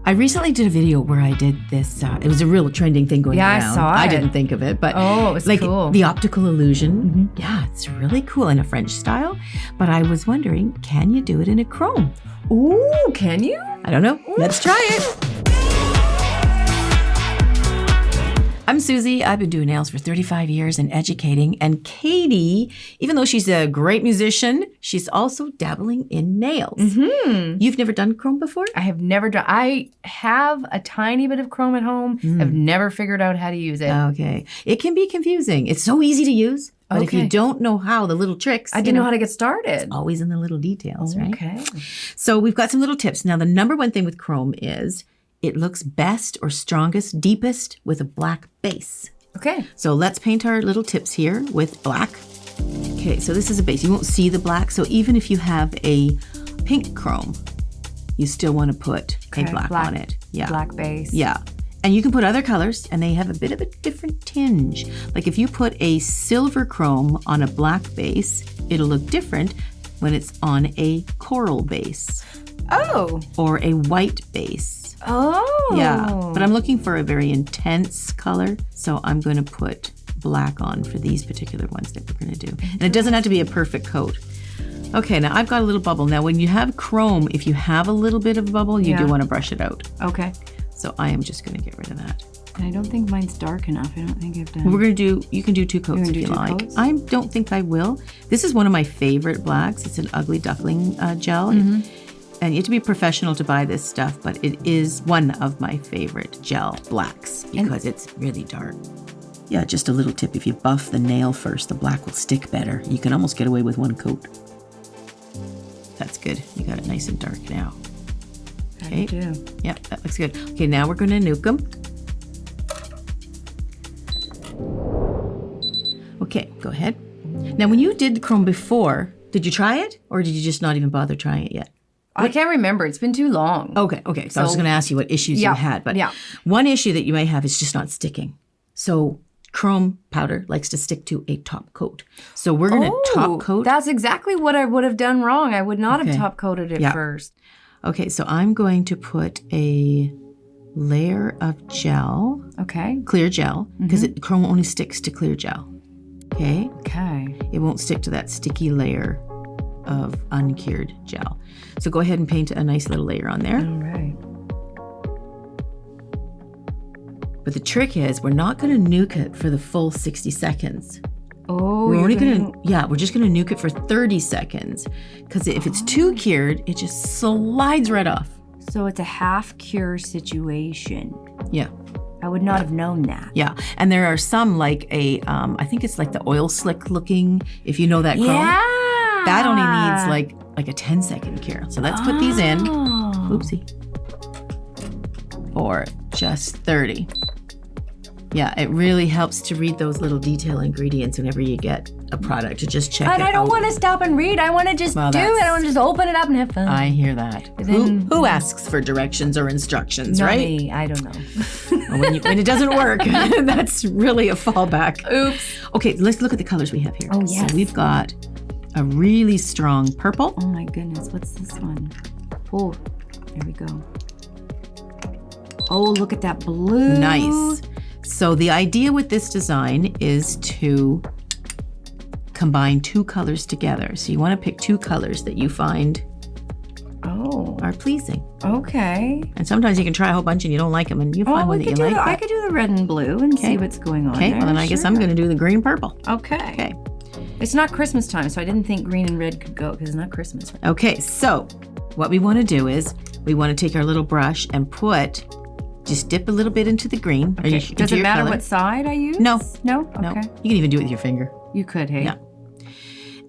I recently did a video where I did this. It was a real trending thing going around. Yeah, I saw it. I didn't think of it, but it was like cool. the Optical Illusion. Yeah, it's really cool in a French style. But I was wondering, can you do it in a chrome? Ooh, can you? I don't know. Let's try it. I'm Susie. I've been doing nails for 35 years and educating. And Katie, even though she's a great musician, she's also dabbling in nails. You've never done chrome before? I have never done. I have a tiny bit of chrome at home. I've never figured out how to use it. Okay. It can be confusing. It's so easy to use. But if you don't know how, the little tricks. I didn't know how to get started. It's always in the little details, right? Okay. So we've got some little tips. Now, the number one thing with chrome is it looks best or strongest, deepest with a black base. Okay. So let's paint our little tips here with black. Okay, so this is a base. You won't see the black. So even if you have a pink chrome, you still want to put a black on it. Yeah. Black base. Yeah. And you can put other colors and they have a bit of a different tinge. Like if you put a silver chrome on a black base, it'll look different when it's on a coral base. Oh. Or a white base. Oh. Yeah, but I'm looking for a very intense color, so I'm going to put black on for these particular ones that we're going to do. And it doesn't have to be a perfect coat. Okay, now I've got a little bubble. Now when you have chrome, if you have a little bit of a bubble, you do want to brush it out. Okay. So I am just going to get rid of that. And I don't think mine's dark enough. I don't think I've done. We're going to do, you can do 2 coats if you like. Coats? I don't think I will. This is one of my favorite blacks. It's an ugly duckling gel. And you have to be professional to buy this stuff, but it is one of my favorite gel blacks because it's really dark. Yeah, just a little tip. If you buff the nail first, the black will stick better. You can almost get away with 1 coat. That's good. You got it nice and dark now. Okay. I do. Yep, that looks good. Okay, now we're going to nuke them. Okay, go ahead. Now, when you did the chrome before, did you try it? Or did you just not even bother trying it yet? I can't remember. It's been too long. Okay. So I was just going to ask you what issues you had. But one issue that you may have is just not sticking. So chrome powder likes to stick to a top coat. So we're going to top coat. That's exactly what I would have done wrong. I would not have top coated it first. Okay, so I'm going to put a layer of gel. Okay. Clear gel, because chrome only sticks to clear gel. Okay? Okay. It won't stick to that sticky layer of uncured gel. So go ahead and paint a nice little layer on there. All right. But the trick is we're not going to nuke it for the full 60 seconds. Oh, we're only going to, we're just going to nuke it for 30 seconds. Because if it's too cured, it just slides right off. So it's a half cure situation. Yeah. I would not have known that. Yeah. And there are some like I think it's like the oil slick looking, if you know that chrome. Yeah. That only needs like a 10-second cure. So let's put these in. Oopsie. Or just 30. Yeah, it really helps to read those little detail ingredients whenever you get a product to just check it out. And I don't want to stop and read. I want to just do it. I want to just open it up and have fun. I hear that. Who asks for directions or instructions, not right? Me. I don't know. when it doesn't work, that's really a fallback. Oops. Okay, let's look at the colors we have here. Oh, yes. So we've got a really strong purple. Oh my goodness, what's this one? Oh, there we go. Oh, look at that blue. Nice. So the idea with this design is to combine 2 colors together. So you want to pick 2 colors that you find are pleasing. Okay. And sometimes you can try a whole bunch and you don't like them and you find one that you like. I could do the red and blue and see what's going on. Okay, there. well then I guess I'm going to do the green purple. Okay. It's not Christmas time, so I didn't think green and red could go because it's not Christmas. Okay, so what we want to do is we want to take our little brush and just dip a little bit into the green. Okay. Does it matter what side I use? No. No? Okay. No. You can even do it with your finger. You could, hey? Yeah.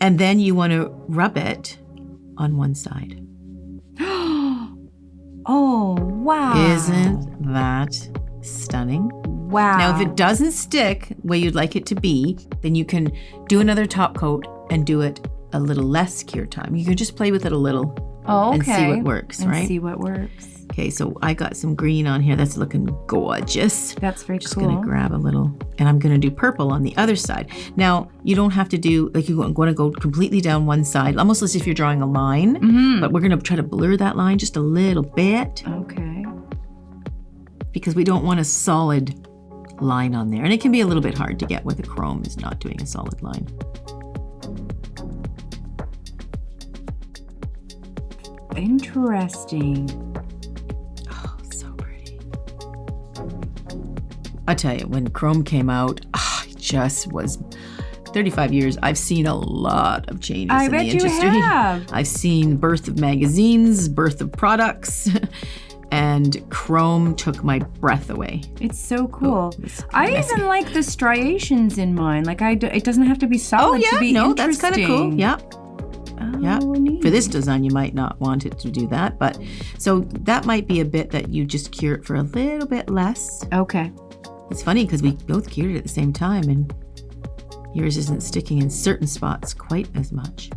And then you want to rub it on one side. Oh, wow. Isn't that stunning? Wow. Now, if it doesn't stick where you'd like it to be, then you can do another top coat and do it a little less cure time. You can just play with it a little and see what works, right? See what works. Okay, so I got some green on here. That's looking gorgeous. That's very Just cool. going to grab a little, and I'm going to do purple on the other side. Now, you don't have to do, like you want to go completely down one side, almost as if you're drawing a line, but we're going to try to blur that line just a little bit. Okay. because we don't want a solid line on there. And it can be a little bit hard to get where the chrome is not doing a solid line. Interesting. Oh, so pretty. I tell you, when chrome came out, it just was 35 years. I've seen a lot of changes in the industry. I bet you have. I've seen birth of magazines, birth of products, and chrome took my breath away. It's so cool. I even like the striations in mine. Like it doesn't have to be solid to be interesting. That's kind of cool. Yeah. Yeah. Neat. For this design, you might not want it to do that, but so that might be a bit that you just cure it for a little bit less. Okay. It's funny because we both cured it at the same time, and yours isn't sticking in certain spots quite as much.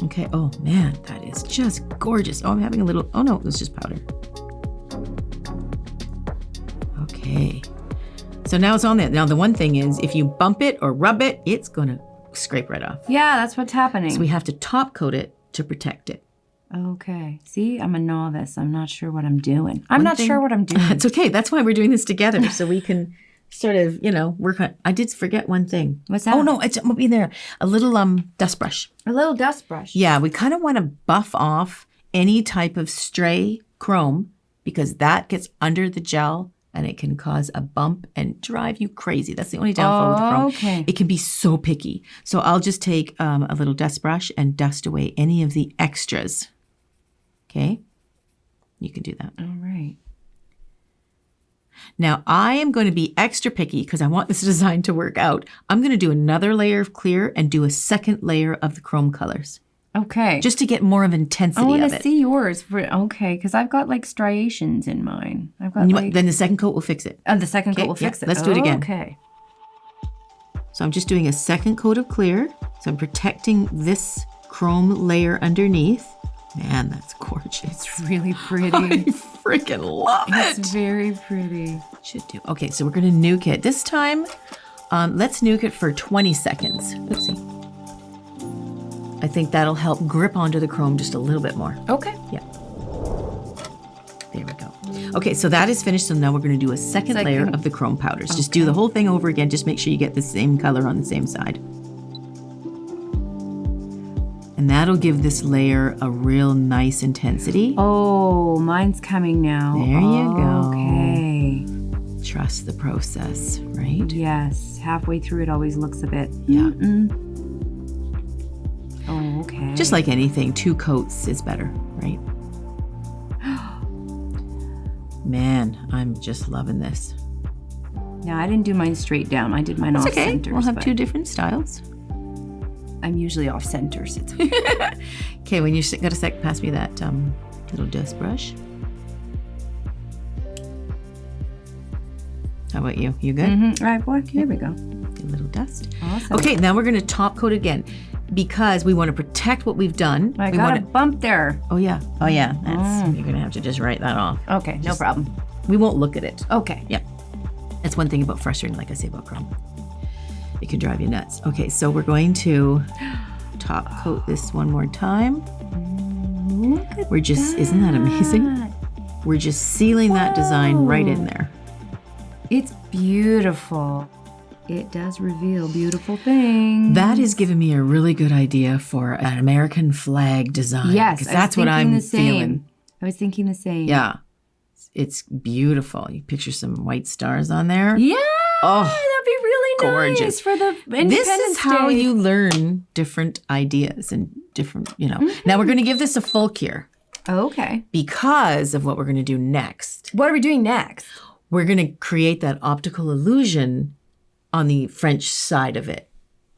Okay. Oh man, that is just gorgeous. Oh, I'm having a little. Oh no, it was just powder. Okay. So now it's on there. Now the one thing is, if you bump it or rub it, it's gonna scrape right off. Yeah, that's what's happening. So we have to top coat it to protect it. Okay. See, I'm a novice. I'm not sure what I'm doing. Sure what I'm doing. It's okay. That's why we're doing this together, so we can sort of, work on. I did forget one thing. What's that? Oh no, it's be there. A little dust brush. A little dust brush. Yeah, we kind of want to buff off any type of stray chrome because that gets under the gel and it can cause a bump and drive you crazy. That's the only downfall with chrome. Okay. It can be so picky. So I'll just take a little dust brush and dust away any of the extras. Okay? You can do that. All right. Now, I am going to be extra picky because I want this design to work out. I'm going to do another layer of clear and do a second layer of the chrome colors. Okay. Just to get more of intensity of it. I want to see yours. Because I've got like striations in mine. I've got then the second coat will fix it. The second coat will fix it. Let's do it again. Okay. So I'm just doing a second coat of clear. So I'm protecting this chrome layer underneath. Man, that's gorgeous. It's really pretty. I freaking love it. It's very pretty. Should do. Okay, so we're going to nuke it. This time, let's nuke it for 20 seconds. Oopsie. I think that'll help grip onto the chrome just a little bit more. Okay. Yeah. There we go. Okay, so that is finished. So now we're going to do a second layer of the chrome powders. Okay. Just do the whole thing over again. Just make sure you get the same color on the same side. And that'll give this layer a real nice intensity. Oh, mine's coming now. There you go. Okay. Trust the process, right? Yes. Halfway through it always looks a bit. Yeah. Oh, okay. Just like anything, 2 coats is better, right? Man, I'm just loving this. Now, I didn't do mine straight down. I did mine off center. We'll have 2 different styles. I'm usually off center. So it's okay. Okay, when you got a sec, pass me that little dust brush. How about you? You good? Mm-hmm. All right, boy. Here we go. A little dust. Awesome. Okay, now we're going to top coat again because we want to protect what we've done. I got a bump there. Oh yeah. That's you're going to have to just write that off. Okay, no problem. We won't look at it. Okay. Yeah. That's one thing about frustrating, like I say about chrome. It can drive you nuts. Okay, so we're going to top coat this one more time. Look at isn't that amazing? We're just sealing that design right in there. It's beautiful. It does reveal beautiful things. That has given me a really good idea for an American flag design. Yes, because that's what I'm feeling. I was thinking the same. Yeah, it's beautiful. You picture some white stars on there. Yeah. Oh, that'd be really gorgeous. Nice for the Independence This is how Day. you learn different ideas and different, Mm-hmm. Now we're going to give this a full cure. Okay. Because of what we're going to do next. What are we doing next? We're going to create that optical illusion on the French side of it.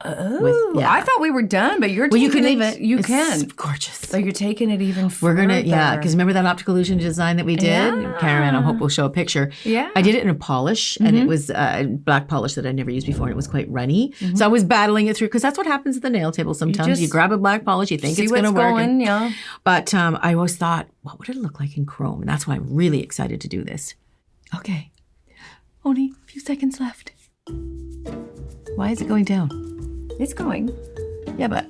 Oh, I thought we were done, but you're Well, taking you can leave it. You It's can. gorgeous. So you're taking it even further. We're going to, because remember that optical illusion design that we did? Yeah. Cameraman, I hope we'll show a picture. Yeah. I did it in a polish, and it was black polish that I'd never used before, and it was quite runny. So I was battling it through, because that's what happens at the nail table sometimes. You grab a black polish, you think it's going to work. But I always thought, what would it look like in chrome? And that's why I'm really excited to do this. Okay. Only a few seconds left. Why is it going down? It's going. Yeah, but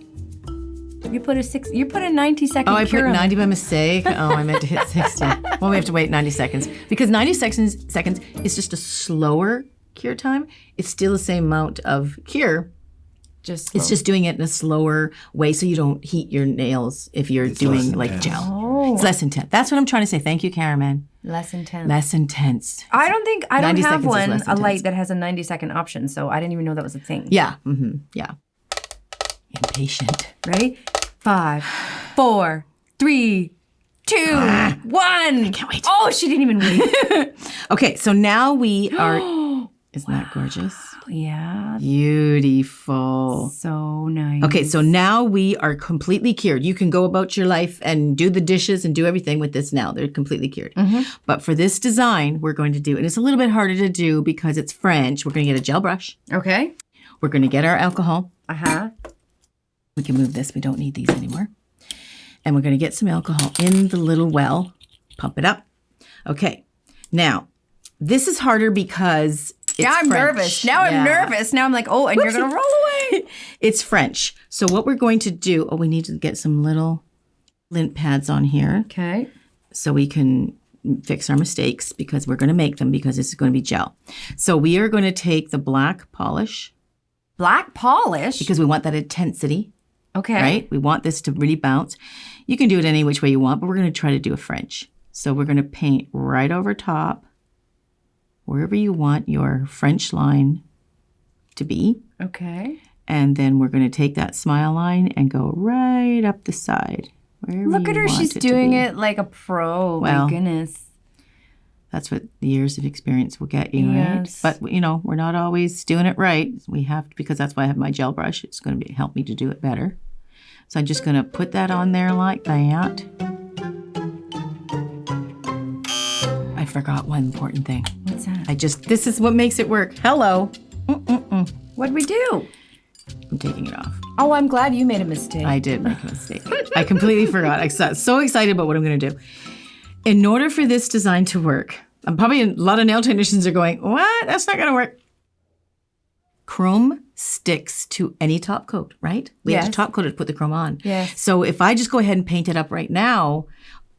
You put a 90-second Oh, I cure put on 90 by mistake. Oh, I meant to hit 60. Well, we have to wait 90 seconds. Because 90 seconds is just a slower cure time. It's still the same amount of cure. It's just doing it in a slower way so you don't heat your nails if you're doing like gel. Oh. It's less intense. That's what I'm trying to say. Thank you, Cameraman. Less intense. Less intense. I don't have one, a intense. light that has a 90-second option, so I didn't even know that was a thing. Yeah. Mm-hmm. Yeah. Impatient. Ready? 5, 4, 3, 2, 1. I can't wait. Oh, she didn't even wait. Okay, so now we are... Isn't that gorgeous? Yeah. Beautiful. So nice. Okay, so now we are completely cured. You can go about your life and do the dishes and do everything with this now. They're completely cured. Mm-hmm. But for this design, we're going to do, and it's a little bit harder to do because it's French. We're going to get a gel brush. Okay. We're going to get our alcohol. Uh-huh. We can move this. We don't need these anymore. And we're going to get some alcohol in the little well. Pump it up. Okay. Now, this is harder because now I'm French. nervous. Now I'm nervous. Now I'm like, oh, and you're going to roll away. It's French. So what we're going to do, we need to get some little lint pads on here. Okay. So we can fix our mistakes because we're going to make them because this is going to be gel. So we are going to take the black polish. Black polish? Because we want that intensity. Okay. Right? We want this to really bounce. You can do it any which way you want, but we're going to try to do a French. So we're going to paint right over top wherever you want your French line to be. Okay. And then we're going to take that smile line and go right up the side. Look at her. She's doing it like a pro. Well, my goodness. That's what the years of experience will get you, yes. Right? But, we're not always doing it right. We have to, because that's why I have my gel brush. It's going to help me to do it better. So I'm just going to put that on there like that. I forgot one important thing. What's that? This is what makes it work. Hello. What'd we do? I'm taking it off. Oh, I'm glad you made a mistake. I did make a mistake. I completely forgot. I got so excited about what I'm going to do. In order for this design to work, probably a lot of nail technicians are going, what? That's not going to work. Chrome sticks to any top coat, right? We have to top coat it to put the chrome on. Yes. So if I just go ahead and paint it up right now,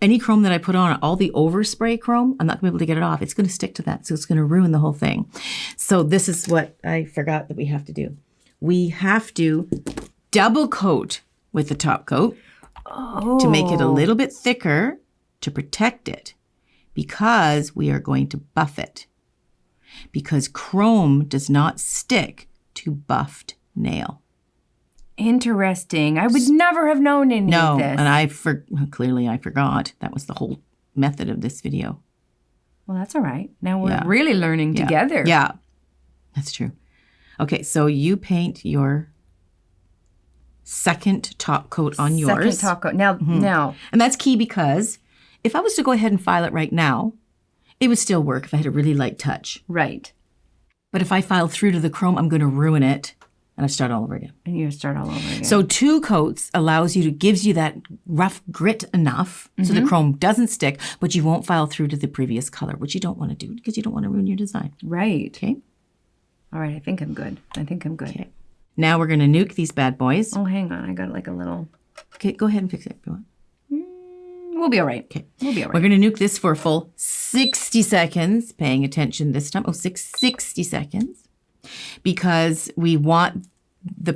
any chrome that I put on, all the overspray chrome, I'm not going to be able to get it off. It's going to stick to that. So it's going to ruin the whole thing. So this is what I forgot that we have to do. We have to double coat with the top coat to make it a little bit thicker to protect it because we are going to buff it. Because chrome does not stick to buffed nail. Interesting. I would never have known any of this. And clearly I forgot. That was the whole method of this video. Well, that's all right. Now we're really learning together. Yeah, that's true. Okay, so you paint your second top coat on yours. Second top coat. Now. And that's key because if I was to go ahead and file it right now, it would still work if I had a really light touch. Right. But if I file through to the chrome, I'm going to ruin it. And I start all over again. And you start all over again. So 2 coats gives you that rough grit enough so the chrome doesn't stick, but you won't file through to the previous color, which you don't want to do because you don't want to ruin your design. Right. Okay. All right. I think I'm good. Okay. Now we're going to nuke these bad boys. Oh, hang on. I got like a little. Okay, go ahead and fix it if you want. We'll be all right. Okay. We'll be all right. We're going to nuke this for a full 60 seconds. Paying attention this time. 60 seconds. Because we want the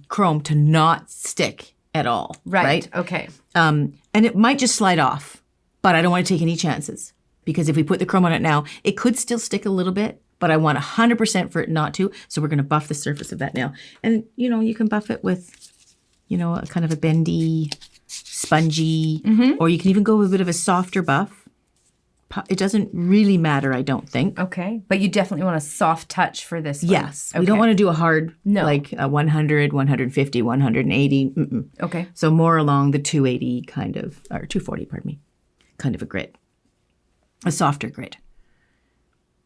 chrome, to not stick at all. Right? Okay. And it might just slide off, but I don't want to take any chances. Because if we put the chrome on it now, it could still stick a little bit, but I want 100% for it not to. So we're going to buff the surface of that nail. And, you can buff it with, a kind of a bendy, spongy, or you can even go with a bit of a softer buff. It doesn't really matter, I don't think. Okay. But you definitely want a soft touch for this one. Yes. Okay. We don't want to do a hard, no. like a 100, 150, 180. Okay. So more along the 280 kind of, or 240, pardon me, kind of a grit. A softer grit.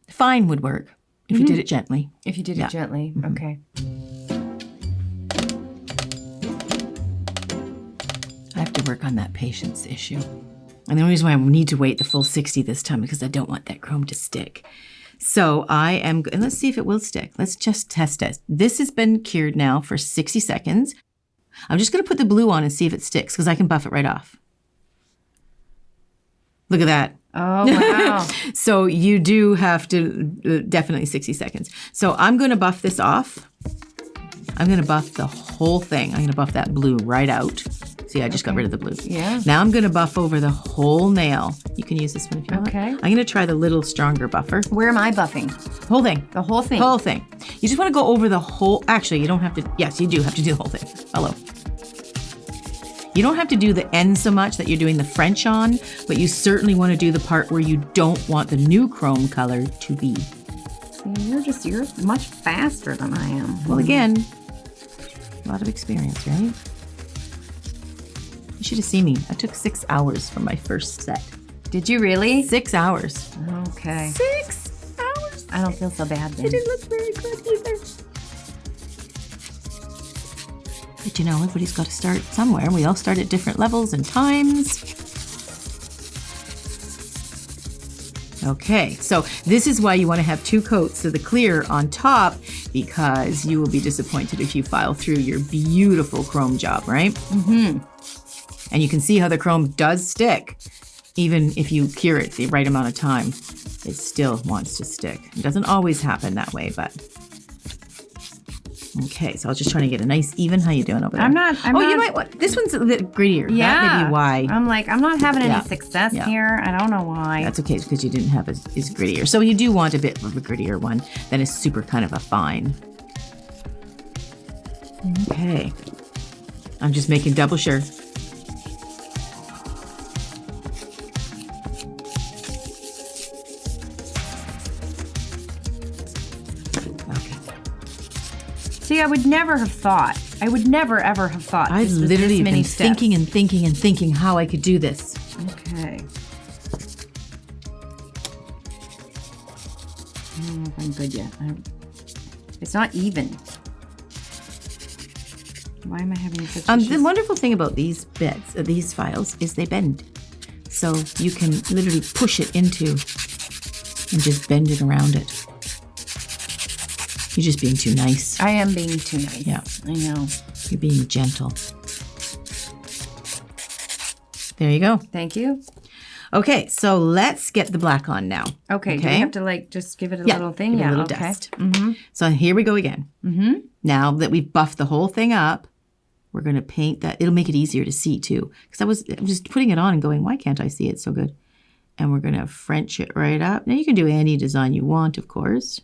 Fine would work if you did it gently. If you did it gently. Okay. I have to work on that patience issue. And the only reason why I need to wait the full 60 this time is because I don't want that chrome to stick. So and let's see if it will stick. Let's just test it. This has been cured now for 60 seconds. I'm just going to put the blue on and see if it sticks because I can buff it right off. Look at that. Oh, wow. So you do have to, definitely 60 seconds. So I'm going to buff this off. I'm going to buff the whole thing. I'm going to buff that blue right out. See, I just got rid of the blue. Yeah. Now I'm going to buff over the whole nail. You can use this one if you want. Okay. I'm going to try the little stronger buffer. Where am I buffing? Whole thing. The whole thing? Whole thing. You just want to go over the whole, actually, you don't have to, yes, you do have to do the whole thing. Hello. You don't have to do the end so much that you're doing the French on, but you certainly want to do the part where you don't want the new chrome color to be. You're much faster than I am. Well, again, a lot of experience, right? You should have seen me. I took 6 hours for my first set. Did you really? 6 hours. Okay. 6 hours? I don't feel so bad then. It didn't look very good either. But you know, everybody's got to start somewhere. We all start at different levels and times. Okay, so this is why you want to have 2 coats of the clear on top, because you will be disappointed if you file through your beautiful chrome job, right? Mm-hmm. And you can see how the chrome does stick. Even if you cure it the right amount of time, it still wants to stick. It doesn't always happen that way, but... Okay, so I was just trying to get a nice even. How you doing over there? I'm not. You know what? This one's a bit grittier. Yeah. That may be why. I'm not having any success here. I don't know why. That's okay, because you didn't have as grittier. So you do want a bit of a grittier one that is super kind of a fine. Okay. I'm just making double sure. See, I would never have thought. I would never, ever have thought. I've literally been thinking and thinking and thinking how I could do this. Okay. I don't know if I'm good yet. It's not even. Why am I having such issues? The wonderful thing about these bits, these files, is they bend. So you can literally push it into and just bend it around it. You're just being too nice. I am being too nice. Yeah. I know. You're being gentle. There you go. Thank you. Okay, so let's get the black on now. Okay. Do we have to just give it a little thing? Give it a little dust. Mm-hmm. So here we go again. Mm-hmm. Now that we've buffed the whole thing up, we're going to paint that. It'll make it easier to see too. Because I was just putting it on and going, why can't I see it so good? And we're going to French it right up. Now you can do any design you want, of course.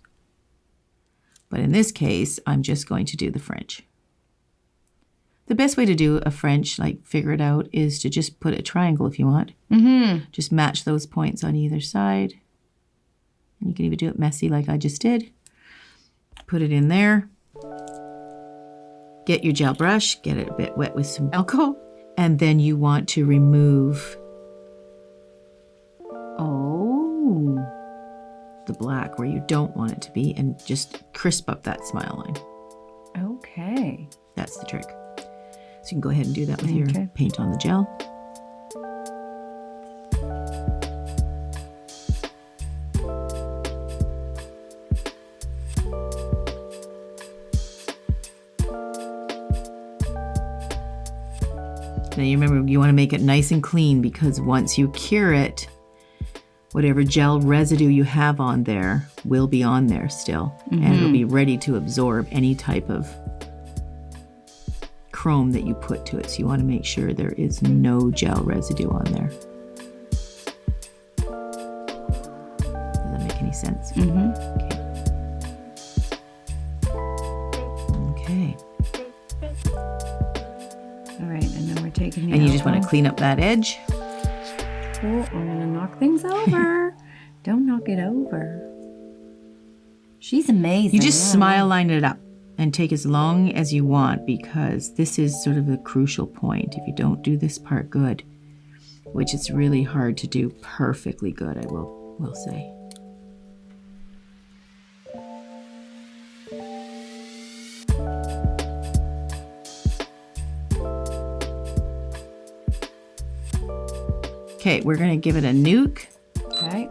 But in this case, I'm just going to do the French. The best way to do a French, like figure it out, is to just put a triangle if you want. Mm-hmm. Just match those points on either side. And you can even do it messy like I just did. Put it in there. Get your gel brush, get it a bit wet with some alcohol. And then you want to remove the black where you don't want it to be and just crisp up that smile line. Okay. That's the trick. So you can go ahead and do that with your paint on the gel. Now you remember, you want to make it nice and clean, because once you cure it, whatever gel residue you have on there will be on there still. Mm-hmm. And it'll be ready to absorb any type of chrome that you put to it. So you want to make sure there is no gel residue on there. Does that make any sense? Mm-hmm. Okay. All right, and then we're taking the And you just want to clean up that edge. Oh, I'm going to knock things over. Don't knock it over. She's amazing. You just smile line it up and take as long as you want, because this is sort of a crucial point. If you don't do this part good, which it's really hard to do perfectly good, I will say. Okay, we're going to give it a nuke. Okay.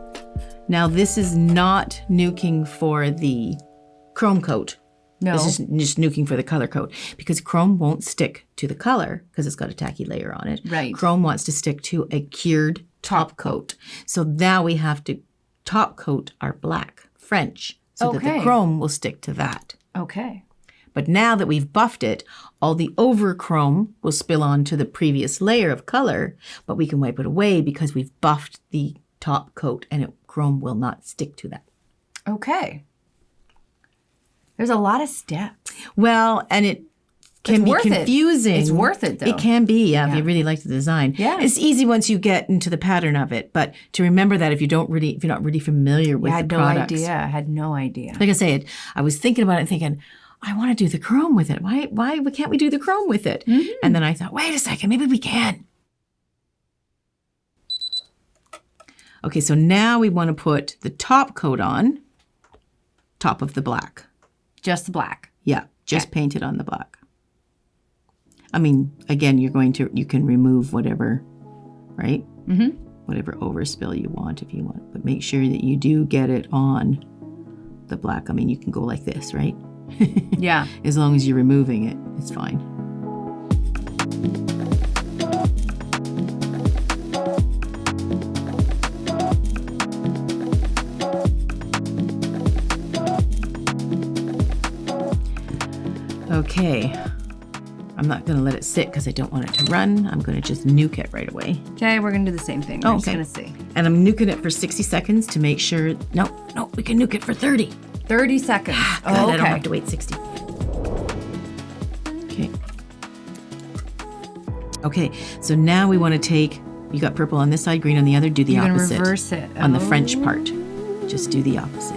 Now this is not nuking for the chrome coat. No. This is just nuking for the color coat because chrome won't stick to the color because it's got a tacky layer on it. Right. Chrome wants to stick to a cured top coat. So now we have to top coat our black French so that the chrome will stick to that. Okay. But now that we've buffed it, all the over chrome will spill onto the previous layer of color, but we can wipe it away because we've buffed the top coat and chrome will not stick to that. Okay. There's a lot of steps. Well, and it can be confusing. It's worth it, though. It can be, if you really like the design. Yeah. It's easy once you get into the pattern of it, but to remember that if you're not really familiar with the products. I had no idea. Like I say, I was thinking about it and thinking, I want to do the chrome with it. Why can't we do the chrome with it? Mm-hmm. And then I thought, wait a second, maybe we can. Okay, so now we want to put the top coat on top of the black. Just the black. Yeah, just paint it on the black. I mean, again, you can remove whatever, right? Mm-hmm. Whatever overspill you want if you want. But make sure that you do get it on the black. I mean, you can go like this, right? Yeah. As long as you're removing it, it's fine. Okay, I'm not going to let it sit because I don't want it to run. I'm going to just nuke it right away. Okay, we're going to do the same thing. We're just going to see. And I'm nuking it for 60 seconds to make sure. No, we can nuke it for 30. 30 seconds. Good, I don't have to wait 60. Okay. Okay, so now we want to take, you got purple on this side, green on the other, do the opposite. You're going to reverse it. On the French part. Just do the opposite.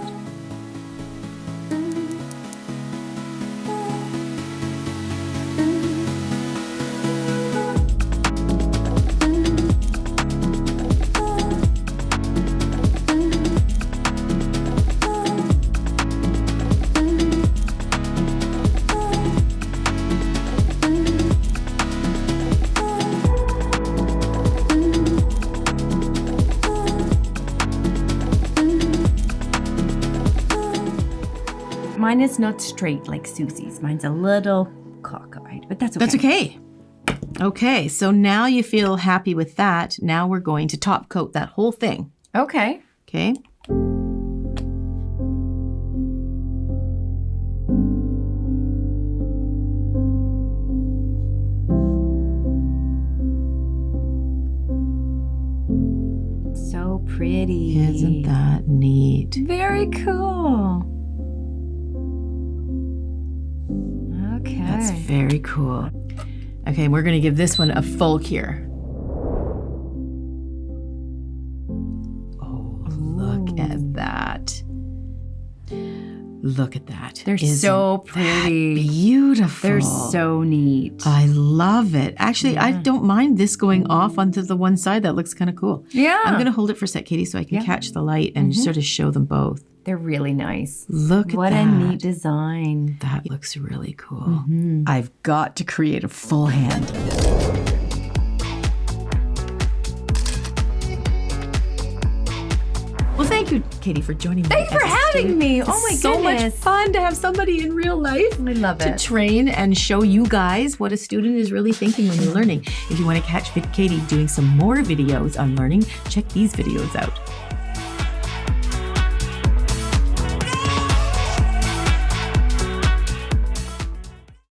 Mine is not straight like Susie's. Mine's a little cockeyed, but that's okay. That's okay. Okay, so now you feel happy with that. Now we're going to top coat that whole thing. Okay. Okay. So pretty. Isn't that neat? Very cool. Okay. That's very cool. Okay, we're going to give this one a full cure. Oh, look at that. Look at that. They're so pretty. Beautiful. They're so neat. I love it. Actually, I don't mind this going off onto the one side. That looks kind of cool. Yeah. I'm going to hold it for a sec, Katie, so I can catch the light and sort of show them both. They're really nice. Look at that. What a neat design. That looks really cool. I've got to create a full hand. Well, thank you, Katie, for joining me. Thank you for having me. Oh my goodness. So much fun to have somebody in real life. I love it. To train and show you guys what a student is really thinking when you're learning. If you want to catch Katie doing some more videos on learning, check these videos out.